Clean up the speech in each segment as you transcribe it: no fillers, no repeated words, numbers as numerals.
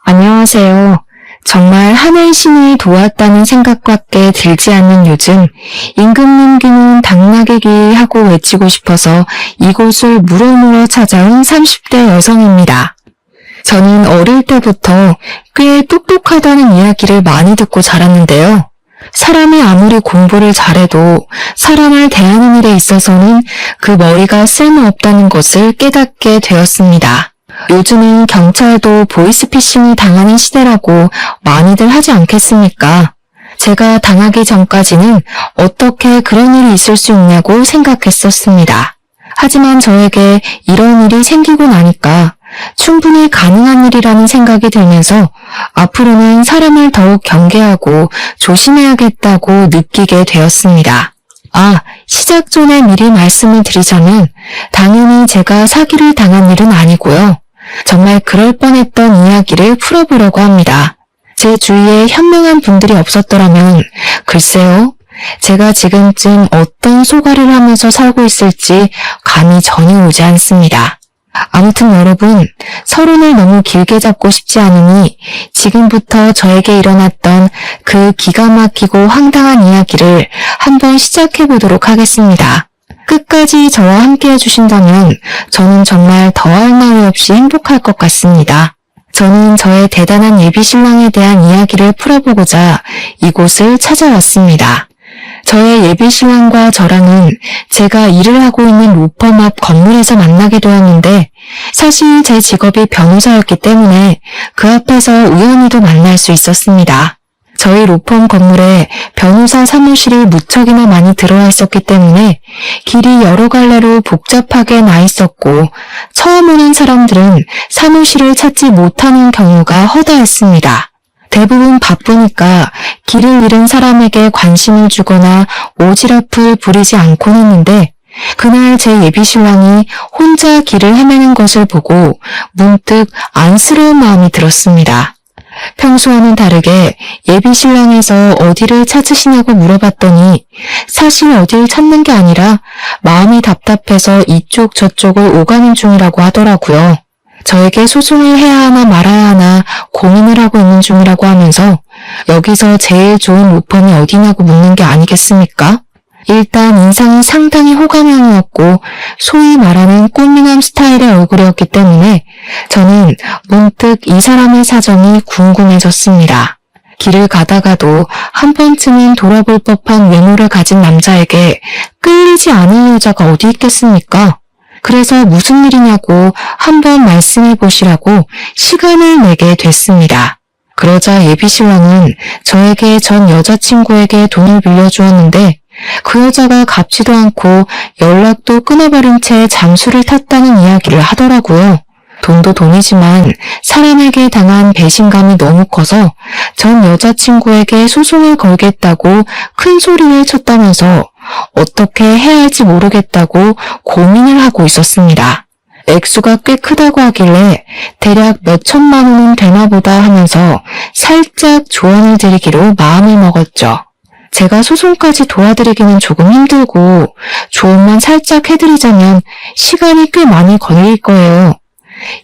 안녕하세요. 정말 하늘신이 도왔다는 생각밖에 들지 않는 요즘 임금님 귀는 당나귀기 하고 외치고 싶어서 이곳을 물어물어 찾아온 30대 여성입니다. 저는 어릴 때부터 꽤 똑똑하다는 이야기를 많이 듣고 자랐는데요. 사람이 아무리 공부를 잘해도 사람을 대하는 일에 있어서는 그 머리가 쓸모없다는 것을 깨닫게 되었습니다. 요즘은 경찰도 보이스피싱이 당하는 시대라고 많이들 하지 않겠습니까? 제가 당하기 전까지는 어떻게 그런 일이 있을 수 있냐고 생각했었습니다. 하지만 저에게 이런 일이 생기고 나니까 충분히 가능한 일이라는 생각이 들면서 앞으로는 사람을 더욱 경계하고 조심해야겠다고 느끼게 되었습니다. 시작 전에 미리 말씀을 드리자면 당연히 제가 사기를 당한 일은 아니고요. 정말 그럴 뻔했던 이야기를 풀어보려고 합니다. 제 주위에 현명한 분들이 없었더라면 글쎄요. 제가 지금쯤 어떤 소가리를 하면서 살고 있을지 감이 전혀 오지 않습니다. 아무튼 여러분, 서론을 너무 길게 잡고 싶지 않으니 지금부터 저에게 일어났던 그 기가 막히고 황당한 이야기를 한번 시작해 보도록 하겠습니다. 끝까지 저와 함께 해주신다면 저는 정말 더할 나위 없이 행복할 것 같습니다. 저는 저의 대단한 예비신랑에 대한 이야기를 풀어보고자 이곳을 찾아왔습니다. 저의 예비신랑과 저랑은 제가 일을 하고 있는 로펌 앞 건물에서 만나게 되었는데 사실 제 직업이 변호사였기 때문에 그 앞에서 우연히도 만날 수 있었습니다. 저희 로펌 건물에 변호사 사무실이 무척이나 많이 들어와 있었기 때문에 길이 여러 갈래로 복잡하게 나 있었고 처음 오는 사람들은 사무실을 찾지 못하는 경우가 허다했습니다. 대부분 바쁘니까 길을 잃은 사람에게 관심을 주거나 오지랖을 부리지 않곤 했는데 그날 제 예비신랑이 혼자 길을 헤매는 것을 보고 문득 안쓰러운 마음이 들었습니다. 평소와는 다르게 예비신랑에서 어디를 찾으시냐고 물어봤더니 사실 어딜 찾는 게 아니라 마음이 답답해서 이쪽 저쪽을 오가는 중이라고 하더라고요. 저에게 소송을 해야 하나 말아야 하나 고민을 하고 있는 중이라고 하면서 여기서 제일 좋은 로펌이 어디냐고 묻는 게 아니겠습니까? 일단 인상이 상당히 호감형이었고 소위 말하는 꽃미남 스타일의 얼굴이었기 때문에 저는 문득 이 사람의 사정이 궁금해졌습니다. 길을 가다가도 한 번쯤은 돌아볼 법한 외모를 가진 남자에게 끌리지 않을 여자가 어디 있겠습니까? 그래서 무슨 일이냐고 한번 말씀해 보시라고 시간을 내게 됐습니다. 그러자 예비신랑은 저에게 전 여자친구에게 돈을 빌려주었는데 그 여자가 갚지도 않고 연락도 끊어버린 채 잠수를 탔다는 이야기를 하더라고요. 돈도 돈이지만 사람에게 당한 배신감이 너무 커서 전 여자친구에게 소송을 걸겠다고 큰 소리를 쳤다면서 어떻게 해야 할지 모르겠다고 고민을 하고 있었습니다. 액수가 꽤 크다고 하길래 대략 몇 천만 원은 되나 보다 하면서 살짝 조언을 드리기로 마음을 먹었죠. 제가 소송까지 도와드리기는 조금 힘들고 조언만 살짝 해드리자면 시간이 꽤 많이 걸릴 거예요.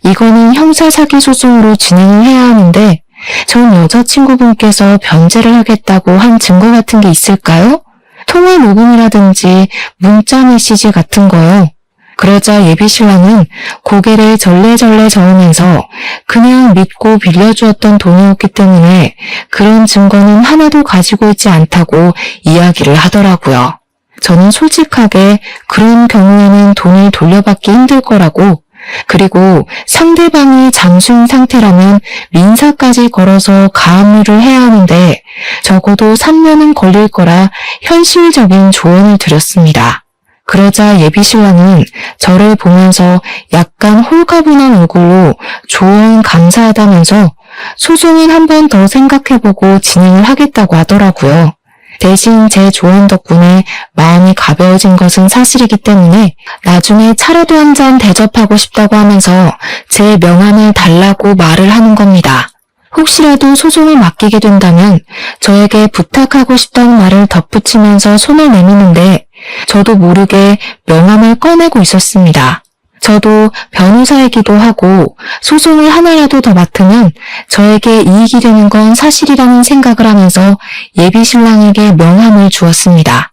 이거는 형사사기 소송으로 진행을 해야 하는데 전 여자친구분께서 변제를 하겠다고 한 증거 같은 게 있을까요? 통화 녹음이라든지 문자 메시지 같은 거요. 그러자 예비신랑은 고개를 절레절레 저으면서 그냥 믿고 빌려주었던 돈이었기 때문에 그런 증거는 하나도 가지고 있지 않다고 이야기를 하더라고요. 저는 솔직하게 그런 경우에는 돈을 돌려받기 힘들 거라고 그리고 상대방이 잠수인 상태라면 민사까지 걸어서 가압류를 해야 하는데 적어도 3년은 걸릴 거라 현실적인 조언을 드렸습니다. 그러자 예비신랑은 저를 보면서 약간 홀가분한 얼굴로 조언 감사하다면서 소송은 한 번 더 생각해보고 진행을 하겠다고 하더라고요. 대신 제 조언 덕분에 마음이 가벼워진 것은 사실이기 때문에 나중에 차라도 한 잔 대접하고 싶다고 하면서 제 명함을 달라고 말을 하는 겁니다. 혹시라도 소송을 맡기게 된다면 저에게 부탁하고 싶다는 말을 덧붙이면서 손을 내미는데 저도 모르게 명함을 꺼내고 있었습니다. 저도 변호사이기도 하고 소송을 하나라도 더 맡으면 저에게 이익이 되는 건 사실이라는 생각을 하면서 예비 신랑에게 명함을 주었습니다.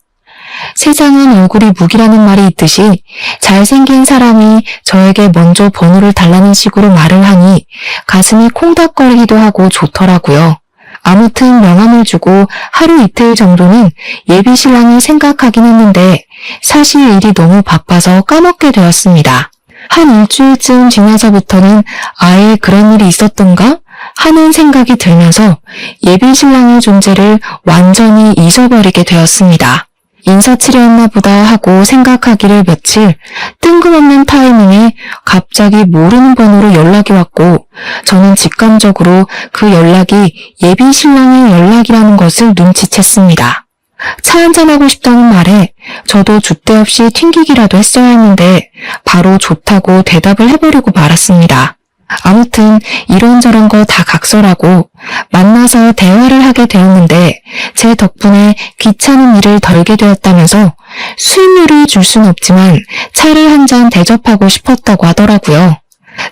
세상은 얼굴이 무기라는 말이 있듯이 잘생긴 사람이 저에게 먼저 번호를 달라는 식으로 말을 하니 가슴이 콩닥거리기도 하고 좋더라고요. 아무튼 명함을 주고 하루 이틀 정도는 예비 신랑을 생각하긴 했는데 사실 일이 너무 바빠서 까먹게 되었습니다. 한 일주일쯤 지나서부터는 아예 그런 일이 있었던가 하는 생각이 들면서 예비 신랑의 존재를 완전히 잊어버리게 되었습니다. 인사치레였나 보다 하고 생각하기를 며칠 뜬금없는 타이밍에 갑자기 모르는 번호로 연락이 왔고 저는 직감적으로 그 연락이 예비 신랑의 연락이라는 것을 눈치챘습니다. 차 한잔하고 싶다는 말에 저도 줏대 없이 튕기기라도 했어야 했는데 바로 좋다고 대답을 해버리고 말았습니다. 아무튼 이런저런 거 다 각설하고 만나서 대화를 하게 되었는데 제 덕분에 귀찮은 일을 덜게 되었다면서 수임료를 줄 순 없지만 차를 한 잔 대접하고 싶었다고 하더라고요.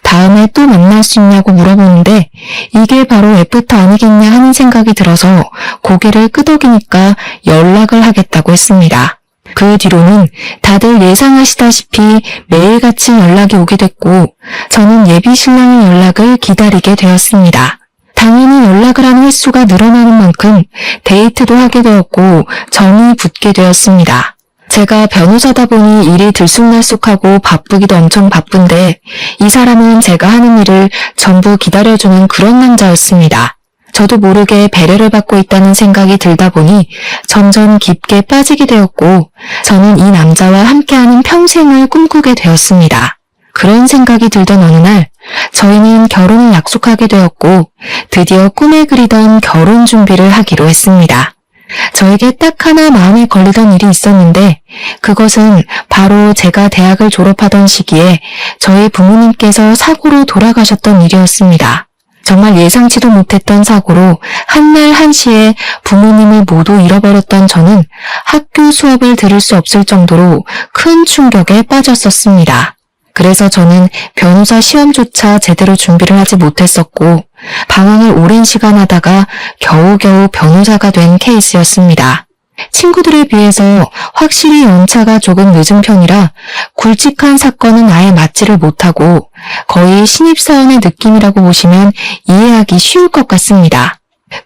다음에 또 만날 수 있냐고 물어보는데 이게 바로 애프터 아니겠냐 하는 생각이 들어서 고개를 끄덕이니까 연락을 하겠다고 했습니다. 그 뒤로는 다들 예상하시다시피 매일같이 연락이 오게 됐고 저는 예비 신랑의 연락을 기다리게 되었습니다. 당연히 연락을 하는 횟수가 늘어나는 만큼 데이트도 하게 되었고 정이 붙게 되었습니다. 제가 변호사다 보니 일이 들쑥날쑥하고 바쁘기도 엄청 바쁜데 이 사람은 제가 하는 일을 전부 기다려주는 그런 남자였습니다. 저도 모르게 배려를 받고 있다는 생각이 들다 보니 점점 깊게 빠지게 되었고 저는 이 남자와 함께하는 평생을 꿈꾸게 되었습니다. 그런 생각이 들던 어느 날 저희는 결혼을 약속하게 되었고 드디어 꿈에 그리던 결혼 준비를 하기로 했습니다. 저에게 딱 하나 마음에 걸리던 일이 있었는데 그것은 바로 제가 대학을 졸업하던 시기에 저희 부모님께서 사고로 돌아가셨던 일이었습니다. 정말 예상치도 못했던 사고로 한날 한시에 부모님을 모두 잃어버렸던 저는 학교 수업을 들을 수 없을 정도로 큰 충격에 빠졌었습니다. 그래서 저는 변호사 시험조차 제대로 준비를 하지 못했었고 방황을 오랜 시간 하다가 겨우겨우 변호사가 된 케이스였습니다. 친구들에 비해서 확실히 연차가 조금 늦은 편이라 굵직한 사건은 아예 맞지를 못하고 거의 신입사원의 느낌이라고 보시면 이해하기 쉬울 것 같습니다.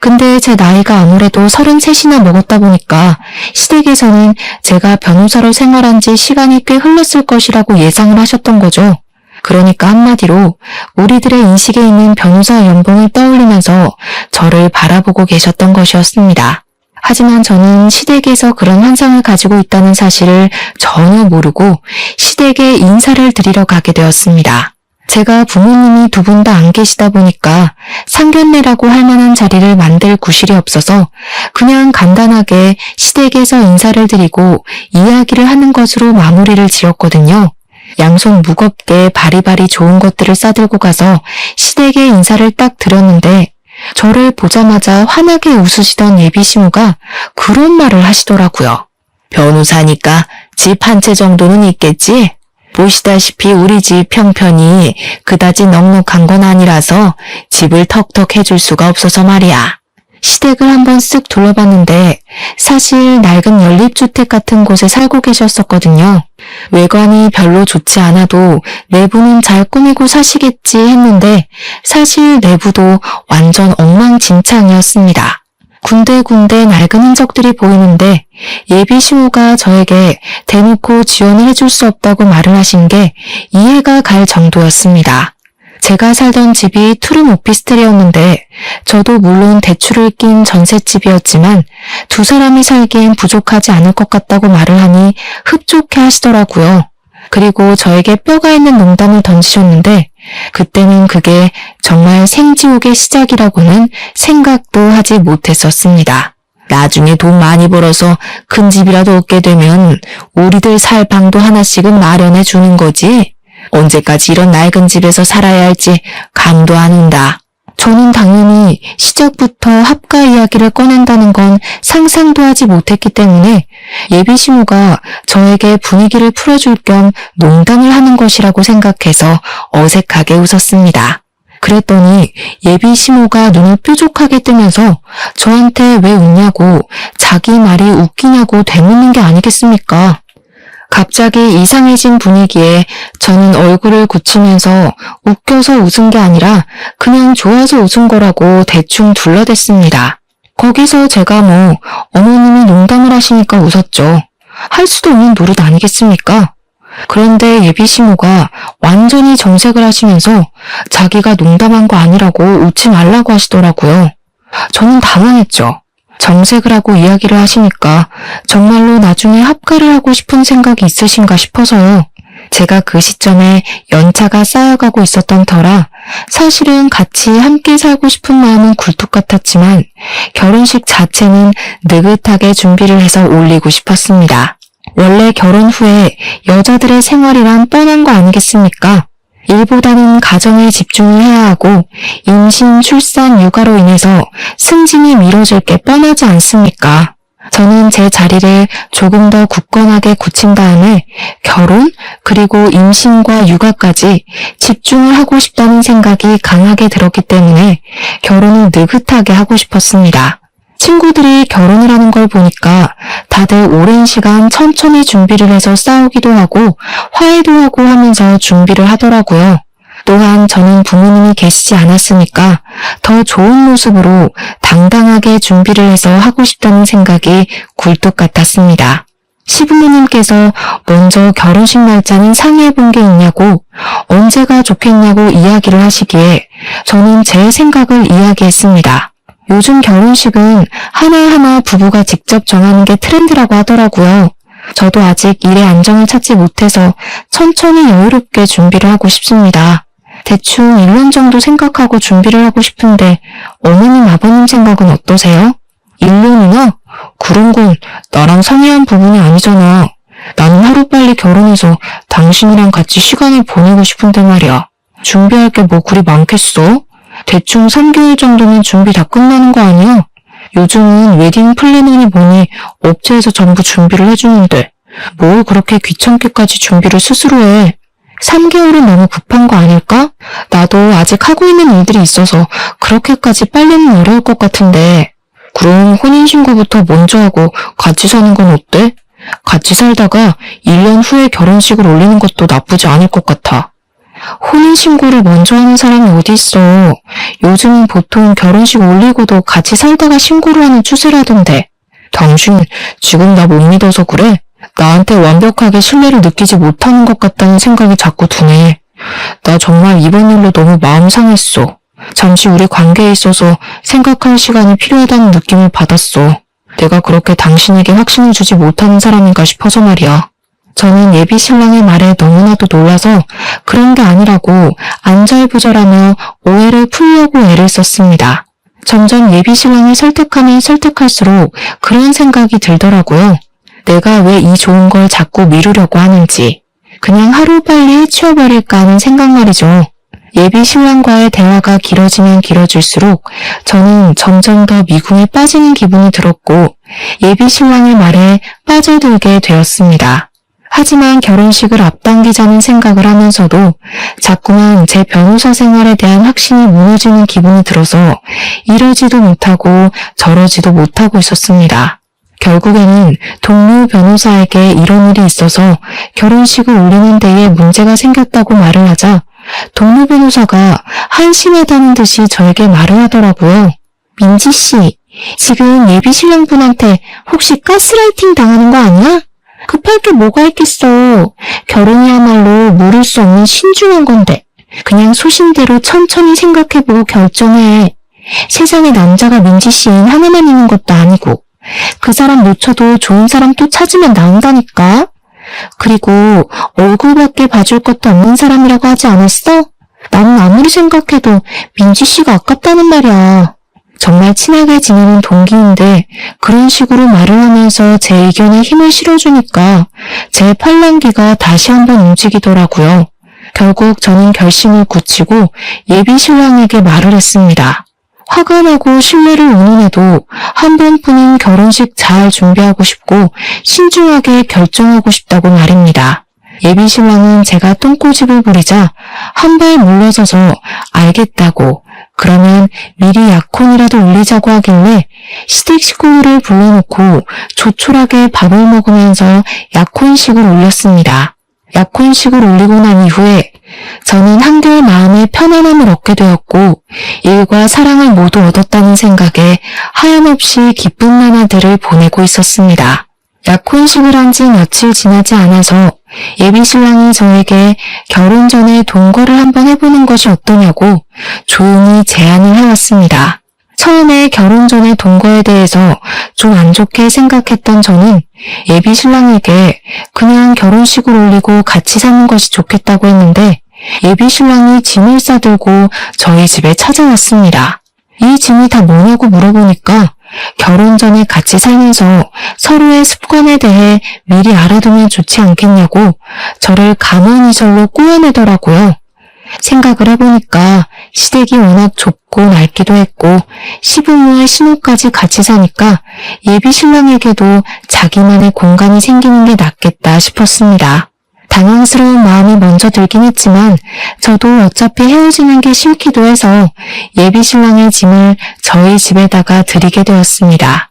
근데 제 나이가 아무래도 33이나 먹었다 보니까 시댁에서는 제가 변호사로 생활한 지 시간이 꽤 흘렀을 것이라고 예상을 하셨던 거죠. 그러니까 한마디로 우리들의 인식에 있는 변호사 연봉을 떠올리면서 저를 바라보고 계셨던 것이었습니다. 하지만 저는 시댁에서 그런 환상을 가지고 있다는 사실을 전혀 모르고 시댁에 인사를 드리러 가게 되었습니다. 제가 부모님이 두 분 다 안 계시다 보니까 상견례라고 할 만한 자리를 만들 구실이 없어서 그냥 간단하게 시댁에서 인사를 드리고 이야기를 하는 것으로 마무리를 지었거든요. 양손 무겁게 바리바리 좋은 것들을 싸들고 가서 시댁에 인사를 딱 드렸는데 저를 보자마자 환하게 웃으시던 예비 시모가 그런 말을 하시더라고요. 변호사니까 집 한 채 정도는 있겠지? 보시다시피 우리 집 형편이 그다지 넉넉한 건 아니라서 집을 턱턱 해줄 수가 없어서 말이야. 시댁을 한번 쓱 둘러봤는데 사실 낡은 연립주택 같은 곳에 살고 계셨었거든요. 외관이 별로 좋지 않아도 내부는 잘 꾸미고 사시겠지 했는데 사실 내부도 완전 엉망진창이었습니다. 군데군데 낡은 흔적들이 보이는데 예비 시모가 저에게 대놓고 지원을 해줄 수 없다고 말을 하신 게 이해가 갈 정도였습니다. 제가 살던 집이 투룸 오피스텔이었는데 저도 물론 대출을 낀 전셋집이었지만 두 사람이 살기엔 부족하지 않을 것 같다고 말을 하니 흡족해 하시더라고요. 그리고 저에게 뼈가 있는 농담을 던지셨는데 그때는 그게 정말 생지옥의 시작이라고는 생각도 하지 못했었습니다. 나중에 돈 많이 벌어서 큰 집이라도 얻게 되면 우리들 살 방도 하나씩은 마련해 주는 거지. 언제까지 이런 낡은 집에서 살아야 할지 감도 안 온다. 저는 당연히 시작부터 합가 이야기를 꺼낸다는 건 상상도 하지 못했기 때문에 예비 시모가 저에게 분위기를 풀어줄 겸 농담을 하는 것이라고 생각해서 어색하게 웃었습니다. 그랬더니 예비 시모가 눈을 뾰족하게 뜨면서 저한테 왜 웃냐고 자기 말이 웃기냐고 되묻는 게 아니겠습니까? 갑자기 이상해진 분위기에 저는 얼굴을 굳히면서 웃겨서 웃은 게 아니라 그냥 좋아서 웃은 거라고 대충 둘러댔습니다. 거기서 제가 어머님이 농담을 하시니까 웃었죠. 할 수도 없는 노릇 아니겠습니까? 그런데 예비 시모가 완전히 정색을 하시면서 자기가 농담한 거 아니라고 웃지 말라고 하시더라고요. 저는 당황했죠. 정색을 하고 이야기를 하시니까 정말로 나중에 합가를 하고 싶은 생각이 있으신가 싶어서요. 제가 그 시점에 연차가 쌓여가고 있었던 터라 사실은 같이 함께 살고 싶은 마음은 굴뚝 같았지만 결혼식 자체는 느긋하게 준비를 해서 올리고 싶었습니다. 원래 결혼 후에 여자들의 생활이란 뻔한 거 아니겠습니까? 일보다는 가정에 집중을 해야 하고 임신, 출산, 육아로 인해서 승진이 미뤄질 게 뻔하지 않습니까? 저는 제 자리를 조금 더 굳건하게 굳힌 다음에 결혼, 그리고 임신과 육아까지 집중을 하고 싶다는 생각이 강하게 들었기 때문에 결혼을 느긋하게 하고 싶었습니다. 친구들이 결혼을 하는 걸 보니까 다들 오랜 시간 천천히 준비를 해서 싸우기도 하고 화해도 하고 하면서 준비를 하더라고요. 또한 저는 부모님이 계시지 않았으니까 더 좋은 모습으로 당당하게 준비를 해서 하고 싶다는 생각이 굴뚝 같았습니다. 시부모님께서 먼저 결혼식 날짜는 상의해 본 게 있냐고 언제가 좋겠냐고 이야기를 하시기에 저는 제 생각을 이야기했습니다. 요즘 결혼식은 하나하나 부부가 직접 정하는 게 트렌드라고 하더라고요. 저도 아직 일의 안정을 찾지 못해서 천천히 여유롭게 준비를 하고 싶습니다. 대충 1년 정도 생각하고 준비를 하고 싶은데 어머님, 아버님 생각은 어떠세요? 1년이나? 그런 건 나랑 상의한 부분이 아니잖아. 나는 하루빨리 결혼해서 당신이랑 같이 시간을 보내고 싶은데 말이야. 준비할 게 뭐 그리 많겠어? 대충 3개월 정도면 준비 다 끝나는 거 아니야? 요즘은 웨딩 플래너니 뭐니 업체에서 전부 준비를 해주는데 뭘 그렇게 귀찮게까지 준비를 스스로 해? 3개월은 너무 급한 거 아닐까? 나도 아직 하고 있는 일들이 있어서 그렇게까지 빨리는 어려울 것 같은데. 그럼 혼인신고부터 먼저 하고 같이 사는 건 어때? 같이 살다가 1년 후에 결혼식을 올리는 것도 나쁘지 않을 것 같아. 혼인신고를 먼저 하는 사람이 어디 있어. 요즘은 보통 결혼식 올리고도 같이 살다가 신고를 하는 추세라던데. 당신 지금 나 못 믿어서 그래? 나한테 완벽하게 신뢰를 느끼지 못하는 것 같다는 생각이 자꾸 드네. 나 정말 이번 일로 너무 마음 상했어. 잠시 우리 관계에 있어서 생각할 시간이 필요하다는 느낌을 받았어. 내가 그렇게 당신에게 확신을 주지 못하는 사람인가 싶어서 말이야. 저는 예비 신랑의 말에 너무나도 놀라서 그런 게 아니라고 안절부절하며 오해를 풀려고 애를 썼습니다. 점점 예비 신랑을 설득하면 설득할수록 그런 생각이 들더라고요. 내가 왜 이 좋은 걸 자꾸 미루려고 하는지. 그냥 하루빨리 해치워버릴까 하는 생각 말이죠. 예비 신랑과의 대화가 길어지면 길어질수록 저는 점점 더 미궁에 빠지는 기분이 들었고 예비 신랑의 말에 빠져들게 되었습니다. 하지만 결혼식을 앞당기자는 생각을 하면서도 자꾸만 제 변호사 생활에 대한 확신이 무너지는 기분이 들어서 이러지도 못하고 저러지도 못하고 있었습니다. 결국에는 동료 변호사에게 이런 일이 있어서 결혼식을 올리는 데에 문제가 생겼다고 말을 하자 동료 변호사가 한심하다는 듯이 저에게 말을 하더라고요. 민지 씨, 지금 예비 신랑분한테 혹시 가스라이팅 당하는 거 아니야? 급할 게 뭐가 있겠어. 결혼이야말로 모를 수 없는 신중한 건데 그냥 소신대로 천천히 생각해보고 결정해. 세상에 남자가 민지 씨인 하나만 있는 것도 아니고 그 사람 놓쳐도 좋은 사람 또 찾으면 나온다니까. 그리고 얼굴밖에 봐줄 것도 없는 사람이라고 하지 않았어? 나는 아무리 생각해도 민지 씨가 아깝다는 말이야. 정말 친하게 지내는 동기인데 그런 식으로 말을 하면서 제 의견에 힘을 실어주니까 제 팔랑귀가 다시 한번 움직이더라고요. 결국 저는 결심을 굳히고 예비 신랑에게 말을 했습니다. 화가 나고 신뢰를 운운해도 한 번뿐인 결혼식 잘 준비하고 싶고 신중하게 결정하고 싶다고 말입니다. 예비 신랑은 제가 똥꼬집을 부리자 한 발 물러서서 알겠다고, 그러면 미리 약혼이라도 올리자고 하길래 시댁 식구들을 불러놓고 조촐하게 밥을 먹으면서 약혼식을 올렸습니다. 약혼식을 올리고 난 이후에 저는 한결 마음의 편안함을 얻게 되었고 일과 사랑을 모두 얻었다는 생각에 하염없이 기쁜 나날들을 보내고 있었습니다. 약혼식을 한 지 며칠 지나지 않아서 예비 신랑이 저에게 결혼 전에 동거를 한번 해보는 것이 어떠냐고 조용히 제안을 해왔습니다. 처음에 결혼 전에 동거에 대해서 좀 안 좋게 생각했던 저는 예비 신랑에게 그냥 결혼식을 올리고 같이 사는 것이 좋겠다고 했는데 예비 신랑이 짐을 싸들고 저희 집에 찾아왔습니다. 이 짐이 다 뭐냐고 물어보니까 결혼 전에 같이 살면서 서로의 습관에 대해 미리 알아두면 좋지 않겠냐고 저를 가만히절로 꼬아내더라고요. 생각을 해보니까 시댁이 워낙 좁고 낡기도 했고 시부모의 신혼까지 같이 사니까 예비 신랑에게도 자기만의 공간이 생기는 게 낫겠다 싶었습니다. 당황스러운 마음이 먼저 들긴 했지만 저도 어차피 헤어지는 게 싫기도 해서 예비 신랑의 짐을 저희 집에다가 드리게 되었습니다.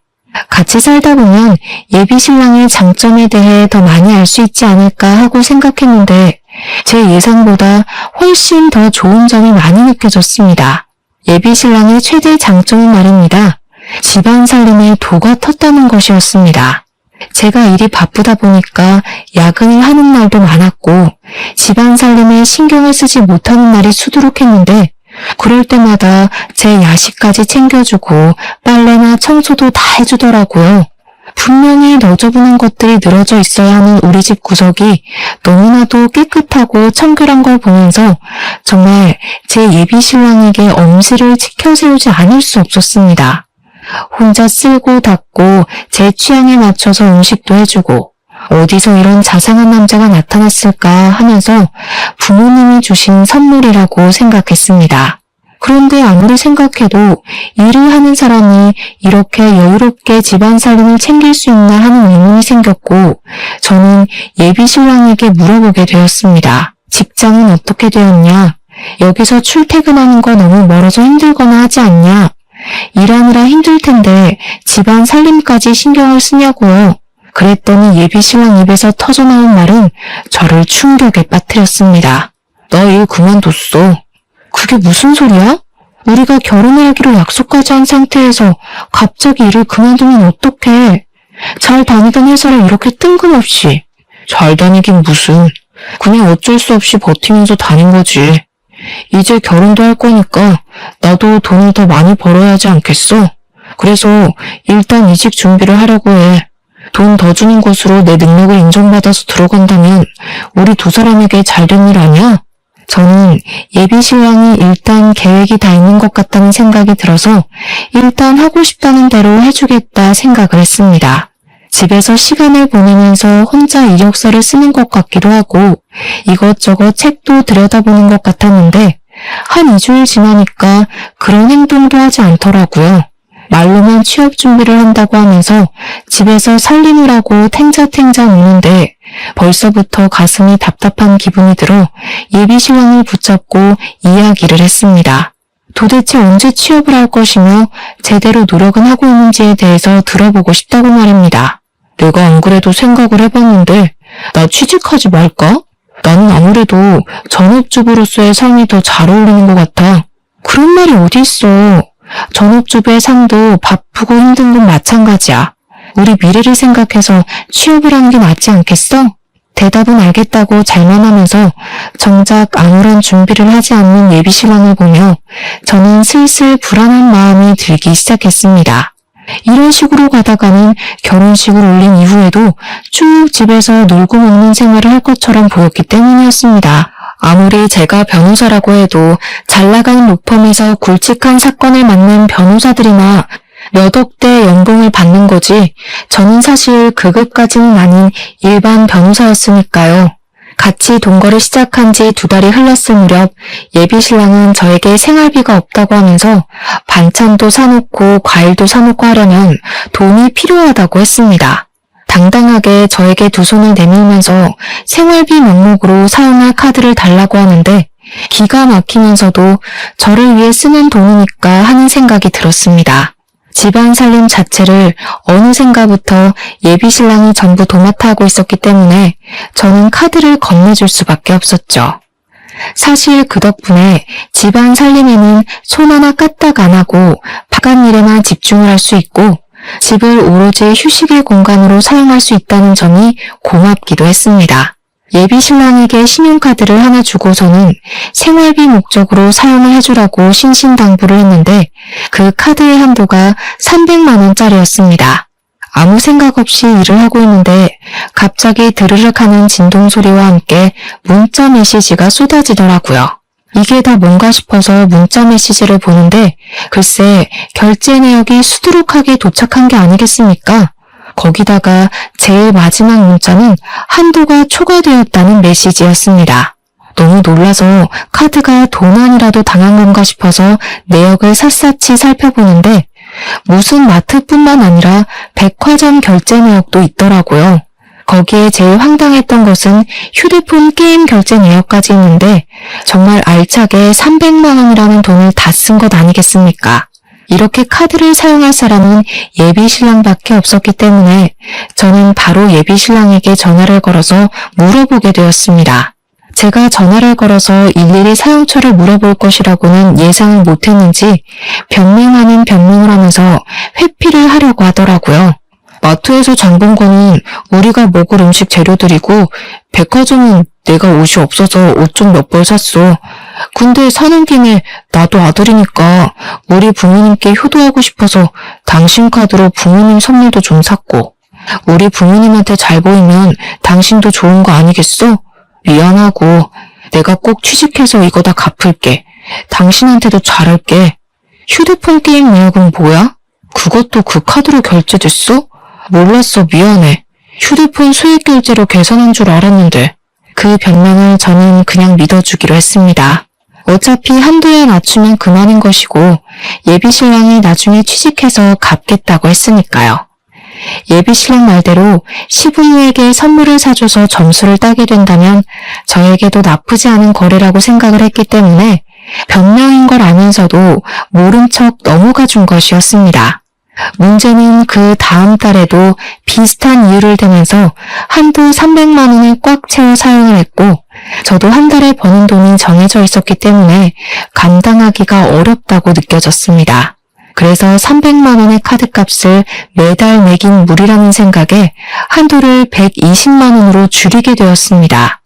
같이 살다 보면 예비 신랑의 장점에 대해 더 많이 알 수 있지 않을까 하고 생각했는데 제 예상보다 훨씬 더 좋은 점이 많이 느껴졌습니다. 예비 신랑의 최대 장점은 말입니다. 집안 살림에 도가 텄다는 것이었습니다. 제가 일이 바쁘다 보니까 야근을 하는 날도 많았고 집안 살림에 신경을 쓰지 못하는 날이 수두룩했는데 그럴 때마다 제 야식까지 챙겨주고 빨래나 청소도 다 해주더라고요. 분명히 너저분한 것들이 늘어져 있어야 하는 우리 집 구석이 너무나도 깨끗하고 청결한 걸 보면서 정말 제 예비 신랑에게 엄지를 치켜세우지 않을 수 없었습니다. 혼자 쓸고 닦고 제 취향에 맞춰서 음식도 해주고 어디서 이런 자상한 남자가 나타났을까 하면서 부모님이 주신 선물이라고 생각했습니다. 그런데 아무리 생각해도 일을 하는 사람이 이렇게 여유롭게 집안 살림을 챙길 수 있나 하는 의문이 생겼고 저는 예비 신랑에게 물어보게 되었습니다. 직장은 어떻게 되었냐? 여기서 출퇴근하는 거 너무 멀어서 힘들거나 하지 않냐? 일하느라 힘들 텐데 집안 살림까지 신경을 쓰냐고요. 그랬더니 예비 신랑 입에서 터져나온 말은 저를 충격에 빠뜨렸습니다. 너 일 그만뒀어. 그게 무슨 소리야? 우리가 결혼을 하기로 약속까지 한 상태에서 갑자기 일을 그만두면 어떡해? 잘 다니던 회사를 이렇게 뜬금없이. 잘 다니긴 무슨. 그냥 어쩔 수 없이 버티면서 다닌 거지. 이제 결혼도 할 거니까 나도 돈을 더 많이 벌어야 하지 않겠어? 그래서 일단 이직 준비를 하려고 해. 돈 더 주는 곳으로 내 능력을 인정받아서 들어간다면 우리 두 사람에게 잘된 일 아니야? 저는 예비 신랑이 일단 계획이 다 있는 것 같다는 생각이 들어서 일단 하고 싶다는 대로 해주겠다 생각을 했습니다. 집에서 시간을 보내면서 혼자 이력서를 쓰는 것 같기도 하고 이것저것 책도 들여다보는 것 같았는데 한 2주일 지나니까 그런 행동도 하지 않더라고요. 말로만 취업 준비를 한다고 하면서 집에서 살림을 하고 탱자탱자 우는데 벌써부터 가슴이 답답한 기분이 들어 예비 신랑을 붙잡고 이야기를 했습니다. 도대체 언제 취업을 할 것이며 제대로 노력은 하고 있는지에 대해서 들어보고 싶다고 말입니다. 내가 안 그래도 생각을 해봤는데 나 취직하지 말까? 나는 아무래도 전업주부로서의 삶이 더 잘 어울리는 것 같아. 그런 말이 어디 있어. 전업주부의 삶도 바쁘고 힘든 건 마찬가지야. 우리 미래를 생각해서 취업을 하는 게 낫지 않겠어? 대답은 알겠다고 잘만 하면서 정작 아무런 준비를 하지 않는 예비 신랑을 보며 저는 슬슬 불안한 마음이 들기 시작했습니다. 이런 식으로 가다가는 결혼식을 올린 이후에도 쭉 집에서 놀고 먹는 생활을 할 것처럼 보였기 때문이었습니다. 아무리 제가 변호사라고 해도 잘나가는 로펌에서 굵직한 사건을 맡는 변호사들이나 몇 억대 연봉을 받는 거지 저는 사실 그것까지는 아닌 일반 변호사였으니까요. 같이 동거를 시작한 지 2달이 흘렀을 무렵 예비신랑은 저에게 생활비가 없다고 하면서 반찬도 사놓고 과일도 사놓고 하려면 돈이 필요하다고 했습니다. 당당하게 저에게 두 손을 내밀면서 생활비 명목으로 사용할 카드를 달라고 하는데 기가 막히면서도 저를 위해 쓰는 돈이니까 하는 생각이 들었습니다. 집안 살림 자체를 어느샌가부터 예비신랑이 전부 도맡아 하고 있었기 때문에 저는 카드를 건네줄 수밖에 없었죠. 사실 그 덕분에 집안 살림에는 손 하나 까딱 안 하고 바깥 일에만 집중을 할 수 있고 집을 오로지 휴식의 공간으로 사용할 수 있다는 점이 고맙기도 했습니다. 예비신랑에게 신용카드를 하나 주고서는 생활비 목적으로 사용을 해주라고 신신당부를 했는데 그 카드의 한도가 300만 원짜리였습니다. 아무 생각 없이 일을 하고 있는데 갑자기 드르륵 하는 진동 소리와 함께 문자 메시지가 쏟아지더라고요. 이게 다 뭔가 싶어서 문자 메시지를 보는데 글쎄 결제 내역이 수두룩하게 도착한 게 아니겠습니까? 거기다가 제일 마지막 문자는 한도가 초과되었다는 메시지였습니다. 너무 놀라서 카드가 도난이라도 당한 건가 싶어서 내역을 샅샅이 살펴보는데 무슨 마트뿐만 아니라 백화점 결제 내역도 있더라고요. 거기에 제일 황당했던 것은 휴대폰 게임 결제 내역까지 있는데 정말 알차게 300만 원이라는 돈을 다 쓴 것 아니겠습니까? 이렇게 카드를 사용할 사람은 예비신랑밖에 없었기 때문에 저는 바로 예비신랑에게 전화를 걸어서 물어보게 되었습니다. 제가 전화를 걸어서 일일이 사용처를 물어볼 것이라고는 예상을 못했는지 변명 아닌 변명을 하면서 회피를 하려고 하더라고요. 마트에서 장 본 거는 우리가 먹을 음식 재료들이고 백화점은 내가 옷이 없어서 옷 좀 몇 벌 샀어. 근데 사는 김에 나도 아들이니까 우리 부모님께 효도하고 싶어서 당신 카드로 부모님 선물도 좀 샀고 우리 부모님한테 잘 보이면 당신도 좋은 거 아니겠어? 미안하고 내가 꼭 취직해서 이거 다 갚을게. 당신한테도 잘할게. 휴대폰 게임 내역은 뭐야? 그것도 그 카드로 결제됐어? 몰랐어. 미안해. 휴대폰 소액 결제로 계산한 줄 알았는데. 그 변명을 저는 그냥 믿어주기로 했습니다. 어차피 한도에 맞추면 그만인 것이고 예비신랑이 나중에 취직해서 갚겠다고 했으니까요. 예비신랑 말대로 시부모에게 선물을 사줘서 점수를 따게 된다면 저에게도 나쁘지 않은 거래라고 생각을 했기 때문에 변명인 걸 아면서도 모른 척 넘어가 준 것이었습니다. 문제는 그 다음 달에도 비슷한 이유를 대면서 한도 300만 원을 꽉 채워 사용을 했고 저도 한 달에 버는 돈이 정해져 있었기 때문에 감당하기가 어렵다고 느껴졌습니다. 그래서 300만 원의 카드값을 매달 내긴 무리라는 생각에 한도를 120만 원으로 줄이게 되었습니다.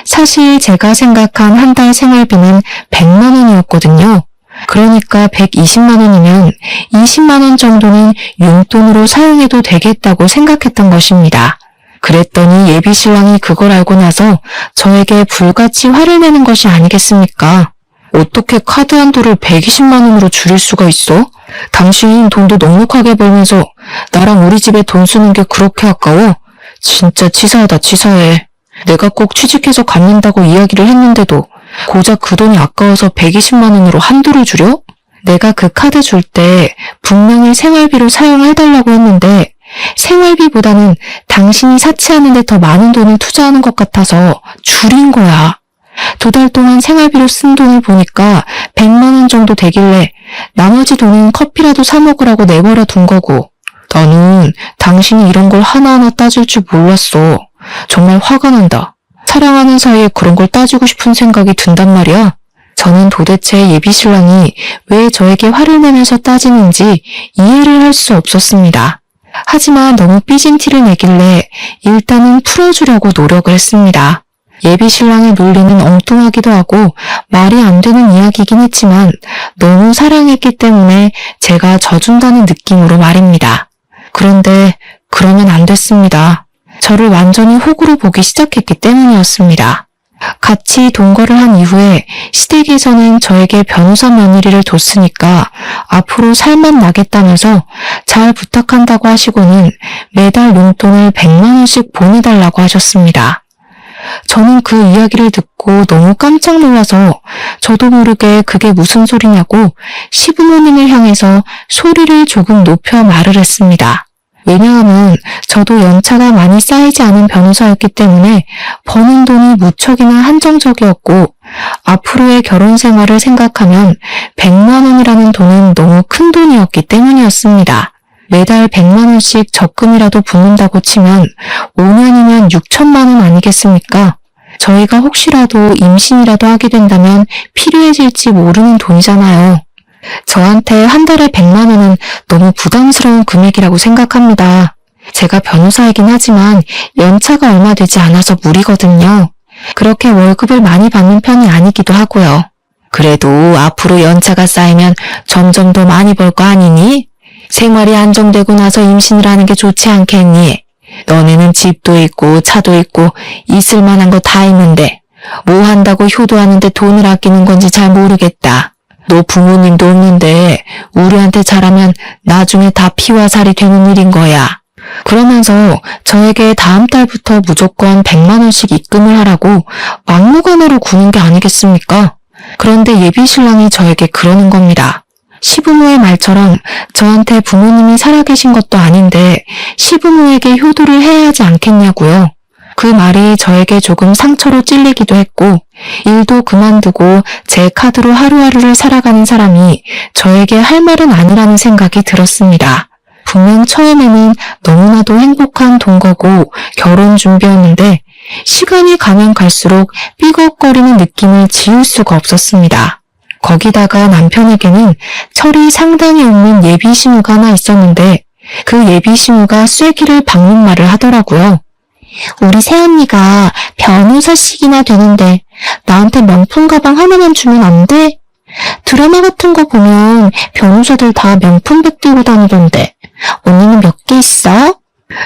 사실 제가 생각한 한 달 생활비는 100만 원이었거든요. 그러니까 120만 원이면 20만 원 정도는 용돈으로 사용해도 되겠다고 생각했던 것입니다. 그랬더니 예비신랑이 그걸 알고 나서 저에게 불같이 화를 내는 것이 아니겠습니까? 어떻게 카드 한도를 120만 원으로 줄일 수가 있어? 당신 돈도 넉넉하게 벌면서 나랑 우리 집에 돈 쓰는 게 그렇게 아까워? 진짜 치사하다 치사해. 내가 꼭 취직해서 갚는다고 이야기를 했는데도 고작 그 돈이 아까워서 120만 원으로 한도를 줄여? 내가 그 카드 줄 때 분명히 생활비로 사용해달라고 했는데 생활비보다는 당신이 사치하는 데 더 많은 돈을 투자하는 것 같아서 줄인 거야. 2달 동안 생활비로 쓴 돈을 보니까 100만 원 정도 되길래 나머지 돈은 커피라도 사 먹으라고 내버려 둔 거고 나는 당신이 이런 걸 하나하나 따질 줄 몰랐어. 정말 화가 난다. 사랑하는 사이에 그런 걸 따지고 싶은 생각이 든단 말이야. 저는 도대체 예비신랑이 왜 저에게 화를 내면서 따지는지 이해를 할 수 없었습니다. 하지만 너무 삐진 티를 내길래 일단은 풀어주려고 노력을 했습니다. 예비신랑의 논리는 엉뚱하기도 하고 말이 안 되는 이야기이긴 했지만 너무 사랑했기 때문에 제가 져준다는 느낌으로 말입니다. 그런데 그러면 안 됐습니다. 저를 완전히 호구로 보기 시작했기 때문이었습니다. 같이 동거를 한 이후에 시댁에서는 저에게 변호사 며느리를 뒀으니까 앞으로 살만 나겠다면서 잘 부탁한다고 하시고는 매달 용돈을 100만 원씩 보내달라고 하셨습니다. 저는 그 이야기를 듣고 너무 깜짝 놀라서 저도 모르게 그게 무슨 소리냐고 시부모님을 향해서 소리를 조금 높여 말을 했습니다. 왜냐하면 저도 연차가 많이 쌓이지 않은 변호사였기 때문에 버는 돈이 무척이나 한정적이었고 앞으로의 결혼 생활을 생각하면 100만 원이라는 돈은 너무 큰 돈이었기 때문이었습니다. 매달 100만 원씩 적금이라도 붓는다고 치면 5년이면 6천만 원 아니겠습니까? 저희가 혹시라도 임신이라도 하게 된다면 필요해질지 모르는 돈이잖아요. 저한테 한 달에 100만 원은 너무 부담스러운 금액이라고 생각합니다. 제가 변호사이긴 하지만 연차가 얼마 되지 않아서 무리거든요. 그렇게 월급을 많이 받는 편이 아니기도 하고요. 그래도 앞으로 연차가 쌓이면 점점 더 많이 벌 거 아니니? 생활이 안정되고 나서 임신을 하는 게 좋지 않겠니? 너네는 집도 있고 차도 있고 있을 만한 거 다 있는데 뭐 한다고 효도하는데 돈을 아끼는 건지 잘 모르겠다. 너 부모님도 없는데 우리한테 잘하면 나중에 다 피와 살이 되는 일인 거야. 그러면서 저에게 다음 달부터 무조건 100만 원씩 입금을 하라고 막무가내로 구는 게 아니겠습니까? 그런데 예비 신랑이 저에게 그러는 겁니다. 시부모의 말처럼 저한테 부모님이 살아계신 것도 아닌데 시부모에게 효도를 해야 하지 않겠냐고요. 그 말이 저에게 조금 상처로 찔리기도 했고 일도 그만두고 제 카드로 하루하루를 살아가는 사람이 저에게 할 말은 아니라는 생각이 들었습니다. 분명 처음에는 너무나도 행복한 동거고 결혼 준비였는데 시간이 가면 갈수록 삐걱거리는 느낌을 지울 수가 없었습니다. 거기다가 남편에게는 철이 상당히 없는 예비 신우가 하나 있었는데 그 예비 신우가 쐐기를 박는 말을 하더라고요. 우리 새언니가 변호사씩이나 되는데 나한테 명품 가방 하나만 주면 안 돼? 드라마 같은 거 보면 변호사들 다 명품백 들고 다니던데 언니는 몇 개 있어?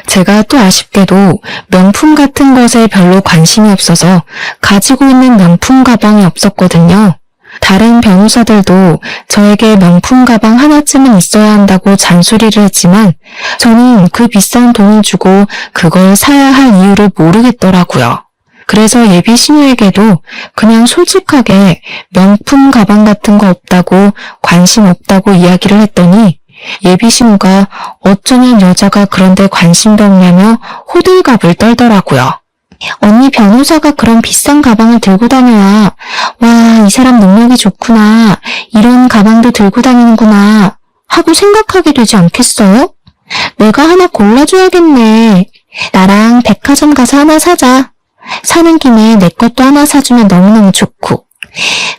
제가 또 아쉽게도 명품 같은 것에 별로 관심이 없어서 가지고 있는 명품 가방이 없었거든요. 다른 변호사들도 저에게 명품 가방 하나쯤은 있어야 한다고 잔소리를 했지만 저는 그 비싼 돈을 주고 그걸 사야 할 이유를 모르겠더라고요. 그래서 예비 신우에게도 그냥 솔직하게 명품 가방 같은 거 없다고 관심 없다고 이야기를 했더니 예비 신우가 어쩌면 여자가 그런데 관심도 없냐며 호들갑을 떨더라고요. 언니 변호사가 그런 비싼 가방을 들고 다녀야 와, 이 사람 능력이 좋구나. 이런 가방도 들고 다니는구나 하고 생각하게 되지 않겠어요? 내가 하나 골라줘야겠네. 나랑 백화점 가서 하나 사자. 사는 김에 내 것도 하나 사주면 너무너무 좋고.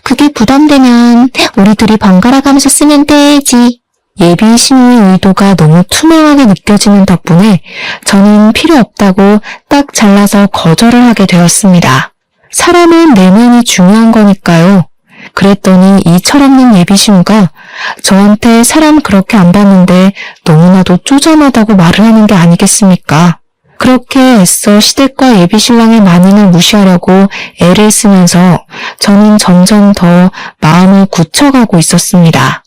그게 부담되면 우리 둘이 번갈아 가면서 쓰면 되지. 예비 신우의 의도가 너무 투명하게 느껴지는 덕분에 저는 필요 없다고 딱 잘라서 거절을 하게 되었습니다. 사람은 내면이 중요한 거니까요. 그랬더니 이 철없는 예비 신우가 저한테 사람 그렇게 안 봤는데 너무나도 쪼잔하다고 말을 하는 게 아니겠습니까? 그렇게 애써 시댁과 예비 신랑의 만인을 무시하려고 애를 쓰면서 저는 점점 더 마음을 굳혀가고 있었습니다.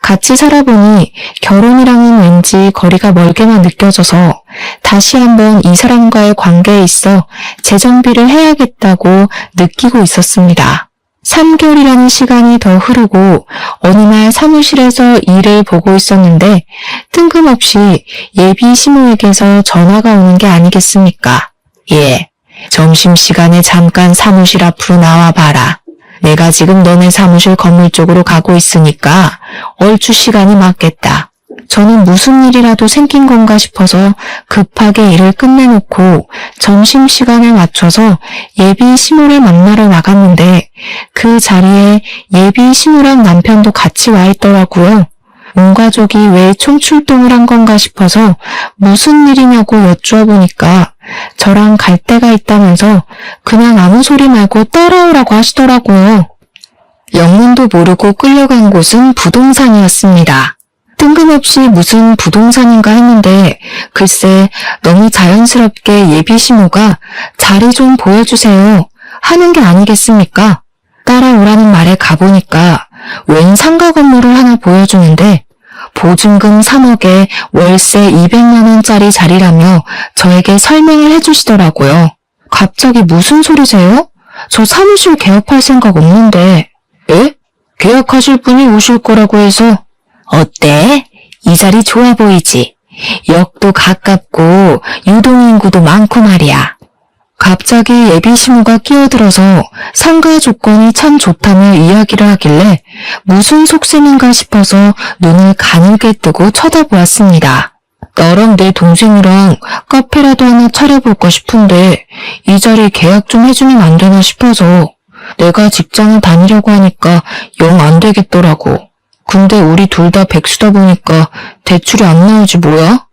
같이 살아보니 결혼이랑은 왠지 거리가 멀게만 느껴져서 다시 한번 이 사람과의 관계에 있어 재정비를 해야겠다고 느끼고 있었습니다. 3개월이라는 시간이 더 흐르고 어느 날 사무실에서 일을 보고 있었는데 뜬금없이 예비 신우에게서 전화가 오는 게 아니겠습니까? 예, 점심시간에 잠깐 사무실 앞으로 나와봐라. 내가 지금 너네 사무실 건물 쪽으로 가고 있으니까 얼추 시간이 맞겠다. 저는 무슨 일이라도 생긴 건가 싶어서 급하게 일을 끝내놓고 점심시간에 맞춰서 예비 신우를 만나러 나갔는데 그 자리에 예비 신우랑 남편도 같이 와 있더라고요. 온 가족이 왜 총출동을 한 건가 싶어서 무슨 일이냐고 여쭈어보니까 저랑 갈 데가 있다면서 그냥 아무 소리 말고 따라오라고 하시더라고요. 영문도 모르고 끌려간 곳은 부동산이었습니다. 뜬금없이 무슨 부동산인가 했는데 글쎄 너무 자연스럽게 예비 신우가 자리 좀 보여주세요 하는 게 아니겠습니까? 따라오라는 말에 가보니까 웬 상가 건물을 하나 보여주는데 보증금 3억에 월세 200만 원짜리 자리라며 저에게 설명을 해주시더라고요. 갑자기 무슨 소리세요? 저 사무실 개업할 생각 없는데. 에? 계약하실 분이 오실 거라고 해서. 어때? 이 자리 좋아 보이지? 역도 가깝고 유동인구도 많고 말이야. 갑자기 예비신우가 끼어들어서 상가 조건이 참 좋다며 이야기를 하길래 무슨 속셈인가 싶어서 눈을 가늘게 뜨고 쳐다보았습니다. 너랑 내 동생이랑 카페라도 하나 차려볼까 싶은데 이 자리 계약 좀 해주면 안 되나 싶어서. 내가 직장을 다니려고 하니까 영 안 되겠더라고. 근데 우리 둘 다 백수다 보니까 대출이 안 나오지 뭐야?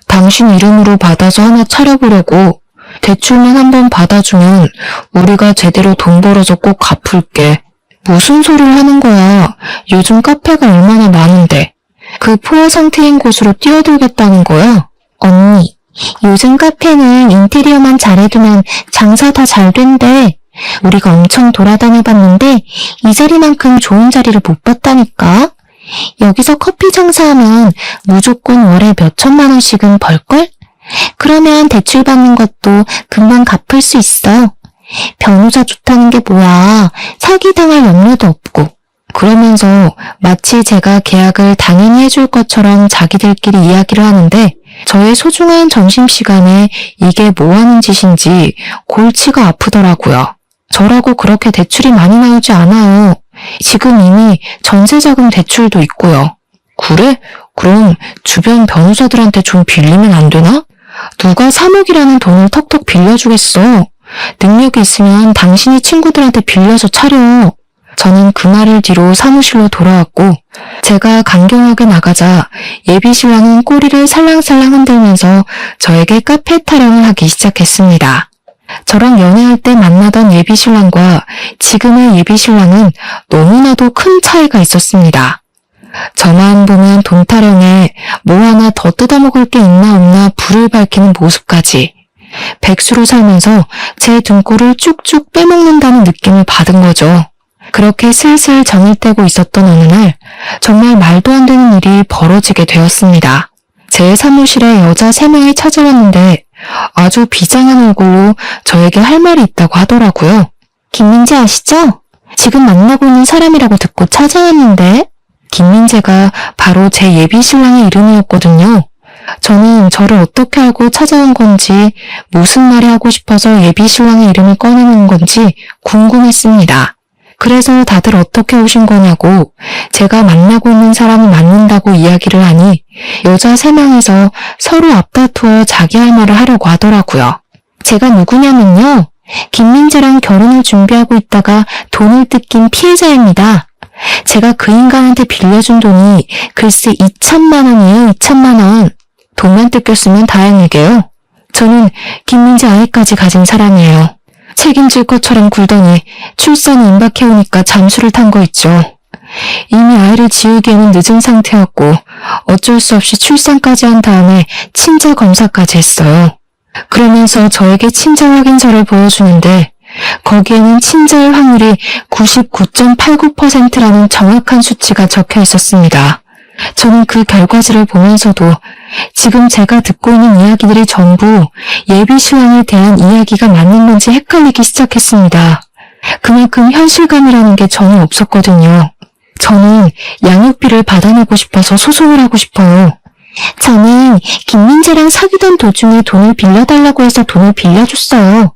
당신 이름으로 받아서 하나 차려보려고. 대출만 한번 받아주면 우리가 제대로 돈 벌어서 꼭 갚을게. 무슨 소리를 하는 거야. 요즘 카페가 얼마나 많은데. 그 포화 상태인 곳으로 뛰어들겠다는 거야? 언니, 요즘 카페는 인테리어만 잘해두면 장사 다 잘 된대. 우리가 엄청 돌아다녀봤는데 이 자리만큼 좋은 자리를 못 봤다니까. 여기서 커피 장사하면 무조건 월에 몇 천만 원씩은 벌걸? 그러면 대출 받는 것도 금방 갚을 수 있어. 변호사 좋다는 게 뭐야. 사기당할 염려도 없고. 그러면서 마치 제가 계약을 당연히 해줄 것처럼 자기들끼리 이야기를 하는데 저의 소중한 점심시간에 이게 뭐하는 짓인지 골치가 아프더라고요. 저라고 그렇게 대출이 많이 나오지 않아요. 지금 이미 전세자금 대출도 있고요. 그래? 그럼 주변 변호사들한테 좀 빌리면 안 되나? 누가 3억이라는 돈을 턱턱 빌려주겠어. 능력이 있으면 당신이 친구들한테 빌려서 차려. 저는 그 말을 뒤로 사무실로 돌아왔고 제가 강경하게 나가자 예비신랑은 꼬리를 살랑살랑 흔들면서 저에게 카페 타령을 하기 시작했습니다. 저랑 연애할 때 만나던 예비신랑과 지금의 예비신랑은 너무나도 큰 차이가 있었습니다. 저만 보면 돈 타령에 뭐 하나 더 뜯어먹을 게 있나 없나 불을 밝히는 모습까지. 백수로 살면서 제 등골을 쭉쭉 빼먹는다는 느낌을 받은 거죠. 그렇게 슬슬 정을 떼고 있었던 어느 날 정말 말도 안 되는 일이 벌어지게 되었습니다. 제 사무실에 여자 3명이 찾아왔는데 아주 비장한 얼굴로 저에게 할 말이 있다고 하더라고요. 김민재 아시죠? 지금 만나고 있는 사람이라고 듣고 찾아왔는데. 김민재가 바로 제 예비신랑의 이름이었거든요. 저는 저를 어떻게 알고 찾아온 건지 무슨 말이 하고 싶어서 예비신랑의 이름을 꺼내는 건지 궁금했습니다. 그래서 다들 어떻게 오신 거냐고 제가 만나고 있는 사람이 맞는다고 이야기를 하니 여자 3명이서 서로 앞다투어 자기 할 말을 하려고 하더라고요. 제가 누구냐면요. 김민재랑 결혼을 준비하고 있다가 돈을 뜯긴 피해자입니다. 제가 그 인간한테 빌려준 돈이 글쎄 2천만 원이에요. 2천만 원. 돈만 뜯겼으면 다행이게요. 저는 김민재 아이까지 가진 사람이에요. 책임질 것처럼 굴더니 출산이 임박해오니까 잠수를 탄 거 있죠. 이미 아이를 지우기에는 늦은 상태였고 어쩔 수 없이 출산까지 한 다음에 친자 검사까지 했어요. 그러면서 저에게 친자 확인서를 보여주는데 거기에는 친자일 확률이 99.89%라는 정확한 수치가 적혀 있었습니다. 저는 그 결과지를 보면서도 지금 제가 듣고 있는 이야기들이 전부 예비신랑에 대한 이야기가 맞는 건지 헷갈리기 시작했습니다. 그만큼 현실감이라는 게 전혀 없었거든요. 저는 양육비를 받아내고 싶어서 소송을 하고 싶어요. 저는 김민재랑 사귀던 도중에 돈을 빌려달라고 해서 돈을 빌려줬어요.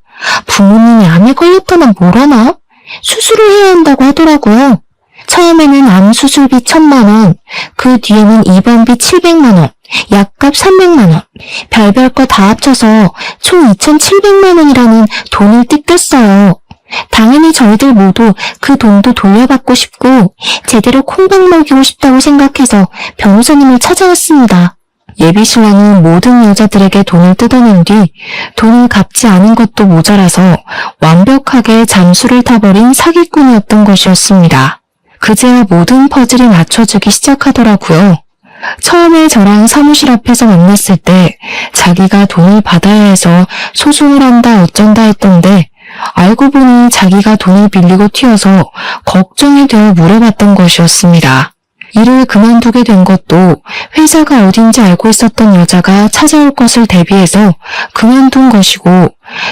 부모님이 암에 걸렸다면 뭘 하나? 수술을 해야 한다고 하더라고요. 처음에는 암 수술비 1,000만 원, 그 뒤에는 입원비 700만 원, 약값 300만 원, 별별 거 다 합쳐서 총 2,700만 원이라는 돈을 뜯겼어요. 당연히 저희들 모두 그 돈도 돌려받고 싶고 제대로 콩밥 먹이고 싶다고 생각해서 변호사님을 찾아왔습니다. 예비신랑은 모든 여자들에게 돈을 뜯어낸 뒤 돈을 갚지 않은 것도 모자라서 완벽하게 잠수를 타버린 사기꾼이었던 것이었습니다. 그제야 모든 퍼즐이 맞춰지기 시작하더라고요. 처음에 저랑 사무실 앞에서 만났을 때 자기가 돈을 받아야 해서 소송을 한다 어쩐다 했던데 알고 보니 자기가 돈을 빌리고 튀어서 걱정이 되어 물어봤던 것이었습니다. 일을 그만두게 된 것도 회사가 어딘지 알고 있었던 여자가 찾아올 것을 대비해서 그만둔 것이고,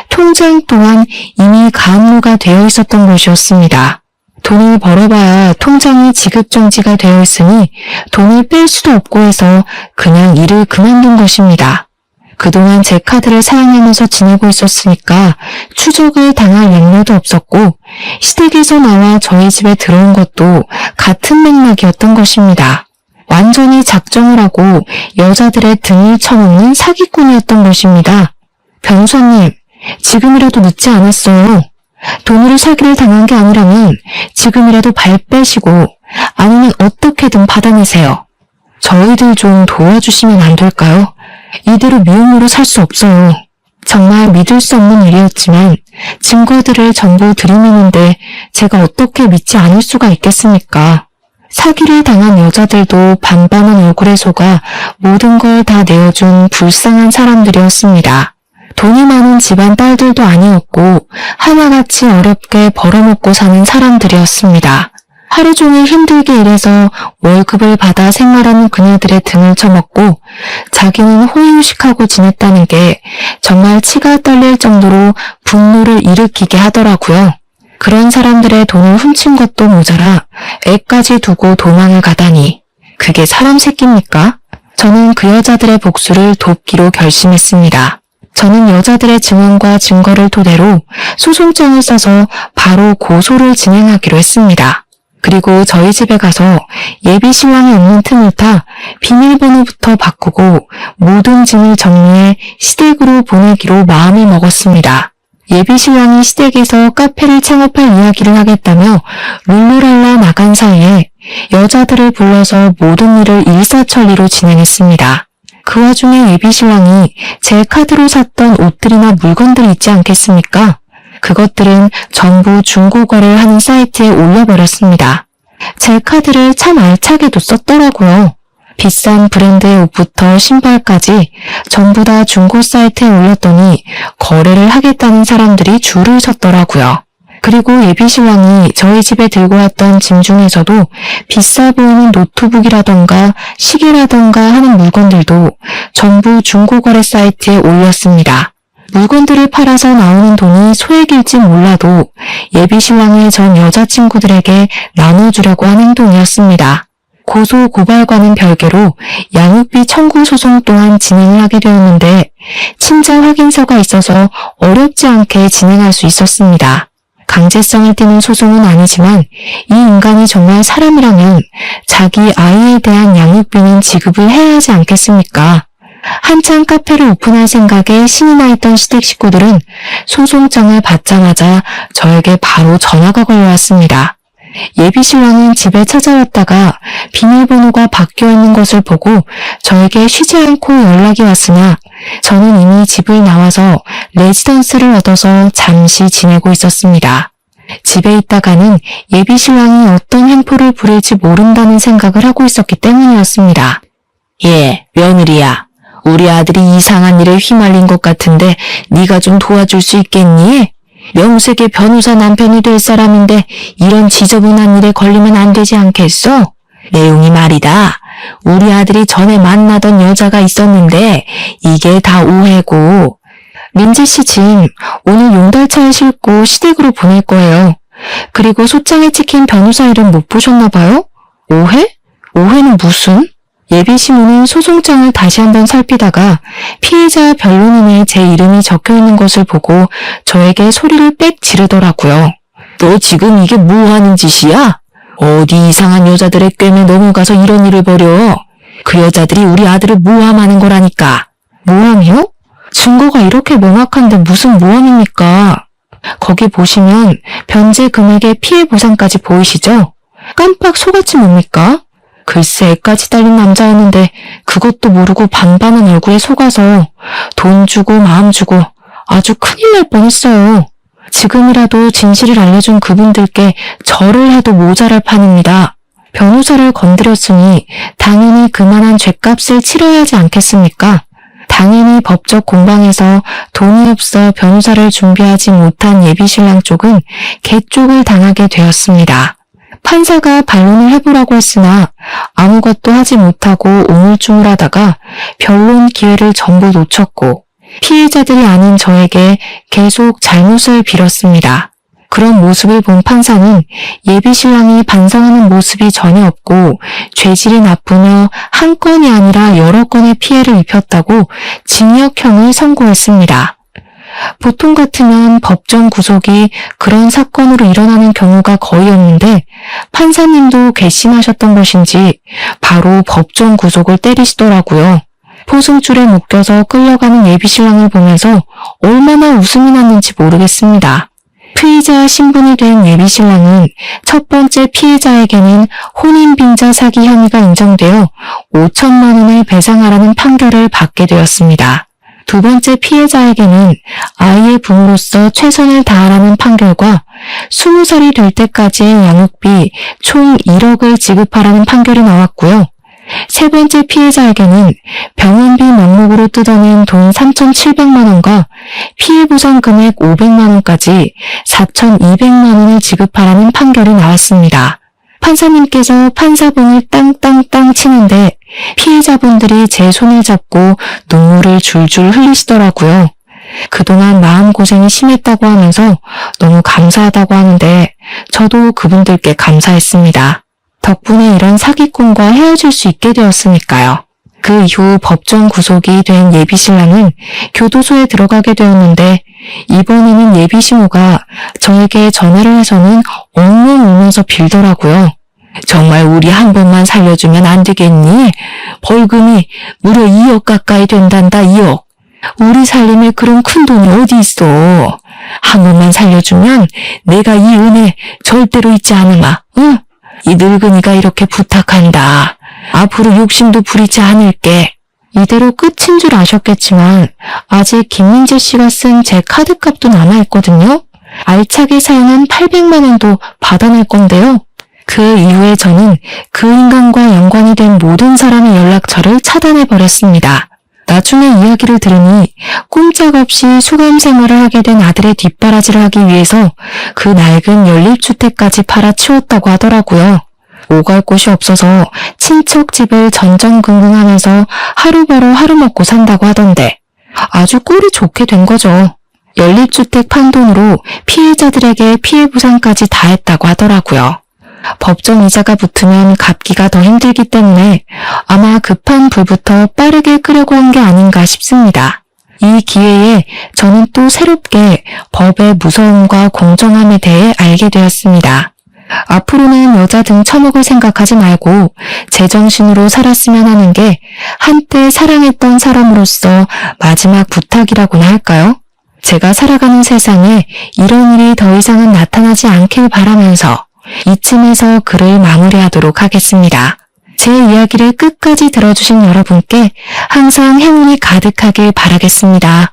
통장 또한 이미 가압류가 되어 있었던 것이었습니다. 돈을 벌어봐야 통장이 지급정지가 되어 있으니 돈을 뺄 수도 없고 해서 그냥 일을 그만둔 것입니다. 그동안 제 카드를 사용하면서 지내고 있었으니까 추적을 당할 염려도 없었고, 시댁에서 나와 저희 집에 들어온 것도 같은 맥락이었던 것입니다. 완전히 작정을 하고 여자들의 등을 쳐먹는 사기꾼이었던 것입니다. 변호사님, 지금이라도 늦지 않았어요. 돈으로 사기를 당한 게 아니라면 지금이라도 발 빼시고 아니면 어떻게든 받아내세요. 저희들 좀 도와주시면 안 될까요? 이대로 미움으로 살 수 없어요. 정말 믿을 수 없는 일이었지만 증거들을 전부 들이미는데 제가 어떻게 믿지 않을 수가 있겠습니까? 사기를 당한 여자들도 반반한 얼굴에 속아 모든 걸 다 내어준 불쌍한 사람들이었습니다. 돈이 많은 집안 딸들도 아니었고 하나같이 어렵게 벌어먹고 사는 사람들이었습니다. 하루 종일 힘들게 일해서 월급을 받아 생활하는 그녀들의 등을 쳐먹고 자기는 호의호식하고 지냈다는 게 정말 치가 떨릴 정도로 분노를 일으키게 하더라고요. 그런 사람들의 돈을 훔친 것도 모자라 애까지 두고 도망을 가다니, 그게 사람 새끼입니까? 저는 그 여자들의 복수를 돕기로 결심했습니다. 저는 여자들의 증언과 증거를 토대로 소송장을 써서 바로 고소를 진행하기로 했습니다. 그리고 저희 집에 가서 예비 신랑이 없는 틈을 타 비밀번호부터 바꾸고 모든 짐을 정리해 시댁으로 보내기로 마음을 먹었습니다. 예비 신랑이 시댁에서 카페를 창업할 이야기를 하겠다며 룰루랄라 나간 사이에 여자들을 불러서 모든 일을 일사천리로 진행했습니다. 그 와중에 예비 신랑이 제 카드로 샀던 옷들이나 물건들 있지 않겠습니까? 그것들은 전부 중고거래를 하는 사이트에 올려버렸습니다. 제 카드를 참 알차게도 썼더라고요. 비싼 브랜드의 옷부터 신발까지 전부 다 중고 사이트에 올렸더니 거래를 하겠다는 사람들이 줄을 섰더라고요. 그리고 예비 신랑이 저희 집에 들고 왔던 짐 중에서도 비싸 보이는 노트북이라던가 시계라던가 하는 물건들도 전부 중고거래 사이트에 올렸습니다. 물건들을 팔아서 나오는 돈이 소액일지 몰라도 예비 신랑의 전 여자친구들에게 나눠주려고 한 행동이었습니다. 고소 고발과는 별개로 양육비 청구 소송 또한 진행을 하게 되었는데 친자 확인서가 있어서 어렵지 않게 진행할 수 있었습니다. 강제성을 띠는 소송은 아니지만 이 인간이 정말 사람이라면 자기 아이에 대한 양육비는 지급을 해야 하지 않겠습니까? 한창 카페를 오픈할 생각에 신이 나 있던 시댁 식구들은 소송장을 받자마자 저에게 바로 전화가 걸려왔습니다. 예비 신랑은 집에 찾아왔다가 비밀번호가 바뀌어 있는 것을 보고 저에게 쉬지 않고 연락이 왔으나 저는 이미 집을 나와서 레지던스를 얻어서 잠시 지내고 있었습니다. 집에 있다가는 예비 신랑이 어떤 횡포를 부릴지 모른다는 생각을 하고 있었기 때문이었습니다. 예, 며느리야. 우리 아들이 이상한 일에 휘말린 것 같은데 네가 좀 도와줄 수 있겠니? 명색의 변호사 남편이 될 사람인데 이런 지저분한 일에 걸리면 안 되지 않겠어? 내용이 말이다. 우리 아들이 전에 만나던 여자가 있었는데 이게 다 오해고. 민지 씨 짐 오늘 용달차에 싣고 시댁으로 보낼 거예요. 그리고 소장에 찍힌 변호사 이름 못 보셨나 봐요? 오해? 오해는 무슨? 예비 신부는 소송장을 다시 한번 살피다가 피해자 변론인에 제 이름이 적혀있는 것을 보고 저에게 소리를 빽 지르더라고요. 너 지금 이게 뭐 하는 짓이야? 어디 이상한 여자들의 꿰매 넘어가서 이런 일을 벌여? 그 여자들이 우리 아들을 모함하는 거라니까. 모함이요? 증거가 이렇게 명확한데 무슨 모함입니까? 거기 보시면 변제 금액의 피해 보상까지 보이시죠? 깜빡 속았지 뭡니까? 글쎄 애까지 딸린 남자였는데 그것도 모르고 반반한 얼굴에 속아서 돈 주고 마음 주고 아주 큰일 날 뻔했어요. 지금이라도 진실을 알려준 그분들께 절을 해도 모자랄 판입니다. 변호사를 건드렸으니 당연히 그만한 죗값을 치러야 하지 않겠습니까? 당연히 법적 공방에서 돈이 없어 변호사를 준비하지 못한 예비 신랑 쪽은 개쪽을 당하게 되었습니다. 판사가 반론을 해보라고 했으나 아무것도 하지 못하고 우물쭈물하다가 변론 기회를 전부 놓쳤고 피해자들이 아닌 저에게 계속 잘못을 빌었습니다. 그런 모습을 본 판사는 예비신랑이 반성하는 모습이 전혀 없고 죄질이 나쁘며 한 건이 아니라 여러 건의 피해를 입혔다고 징역형을 선고했습니다. 보통 같으면 법정 구속이 그런 사건으로 일어나는 경우가 거의 없는데 판사님도 괘씸하셨던 것인지 바로 법정 구속을 때리시더라고요. 포승줄에 묶여서 끌려가는 예비신랑을 보면서 얼마나 웃음이 났는지 모르겠습니다. 피의자 신분이 된 예비신랑은 첫 번째 피해자에게는 혼인빙자 사기 혐의가 인정되어 5천만 원을 배상하라는 판결을 받게 되었습니다. 두 번째 피해자에게는 아이의 부모로서 최선을 다하라는 판결과 20살이 될 때까지의 양육비 총 1억을 지급하라는 판결이 나왔고요. 세 번째 피해자에게는 병원비 명목으로 뜯어낸 돈 3,700만 원과 피해보상 금액 500만 원까지 4,200만 원을 지급하라는 판결이 나왔습니다. 판사님께서 판사봉을 땅땅땅 치는데 피해자분들이 제 손을 잡고 눈물을 줄줄 흘리시더라고요. 그동안 마음고생이 심했다고 하면서 너무 감사하다고 하는데 저도 그분들께 감사했습니다. 덕분에 이런 사기꾼과 헤어질 수 있게 되었으니까요. 그 이후 법정 구속이 된 예비신랑은 교도소에 들어가게 되었는데 이번에는 예비신호가 저에게 전화를 해서는 엉엉 울면서 빌더라고요. 정말 우리 한 번만 살려주면 안 되겠니? 벌금이 무려 2억 가까이 된단다, 2억. 우리 살림에 그런 큰 돈이 어디 있어. 한 번만 살려주면 내가 이 은혜 절대로 잊지 않으마, 응? 이 늙은이가 이렇게 부탁한다. 앞으로 욕심도 부리지 않을게. 이대로 끝인 줄 아셨겠지만 아직 김민재 씨가 쓴 제 카드값도 남아있거든요. 알차게 사용한 800만 원도 받아낼 건데요. 그 이후에 저는 그 인간과 연관이 된 모든 사람의 연락처를 차단해버렸습니다. 나중에 이야기를 들으니 꼼짝없이 수감 생활을 하게 된 아들의 뒷바라지를 하기 위해서 그 낡은 연립주택까지 팔아치웠다고 하더라고요. 오갈 곳이 없어서 친척 집을 전전긍긍하면서 하루 벌어 하루 먹고 산다고 하던데 아주 꼴이 좋게 된 거죠. 연립주택 판 돈으로 피해자들에게 피해 보상까지 다 했다고 하더라고요. 법정 이자가 붙으면 갚기가 더 힘들기 때문에 아마 급한 불부터 빠르게 끄려고 한 게 아닌가 싶습니다. 이 기회에 저는 또 새롭게 법의 무서움과 공정함에 대해 알게 되었습니다. 앞으로는 여자 등 처먹을 생각하지 말고 제정신으로 살았으면 하는 게 한때 사랑했던 사람으로서 마지막 부탁이라고나 할까요? 제가 살아가는 세상에 이런 일이 더 이상은 나타나지 않길 바라면서 이쯤에서 글을 마무리하도록 하겠습니다. 제 이야기를 끝까지 들어주신 여러분께 항상 행운이 가득하길 바라겠습니다.